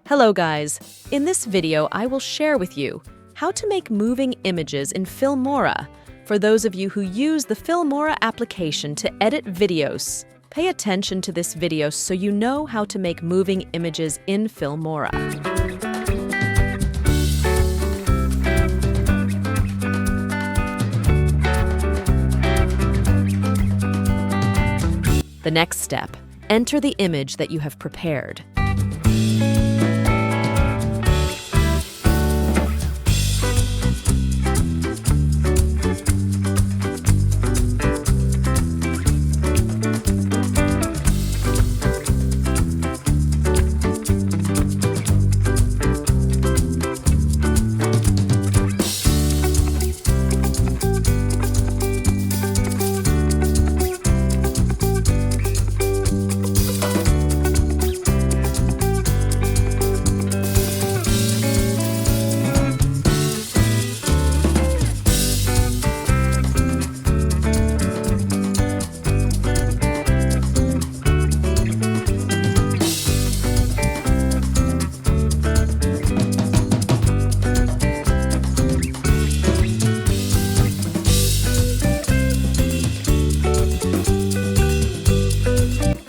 Hello guys! In this video, I will share with you how to make moving images in Filmora for those of you who use the Filmora application to edit videos. Pay attention to this video so you know how to make moving images in Filmora. The next step, enter the image that you have prepared.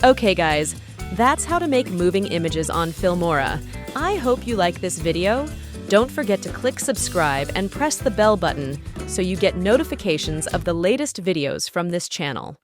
Okay guys, that's how to make moving images on Filmora. I hope you like this video. Don't forget to click subscribe and press the bell button so you get notifications of the latest videos from this channel.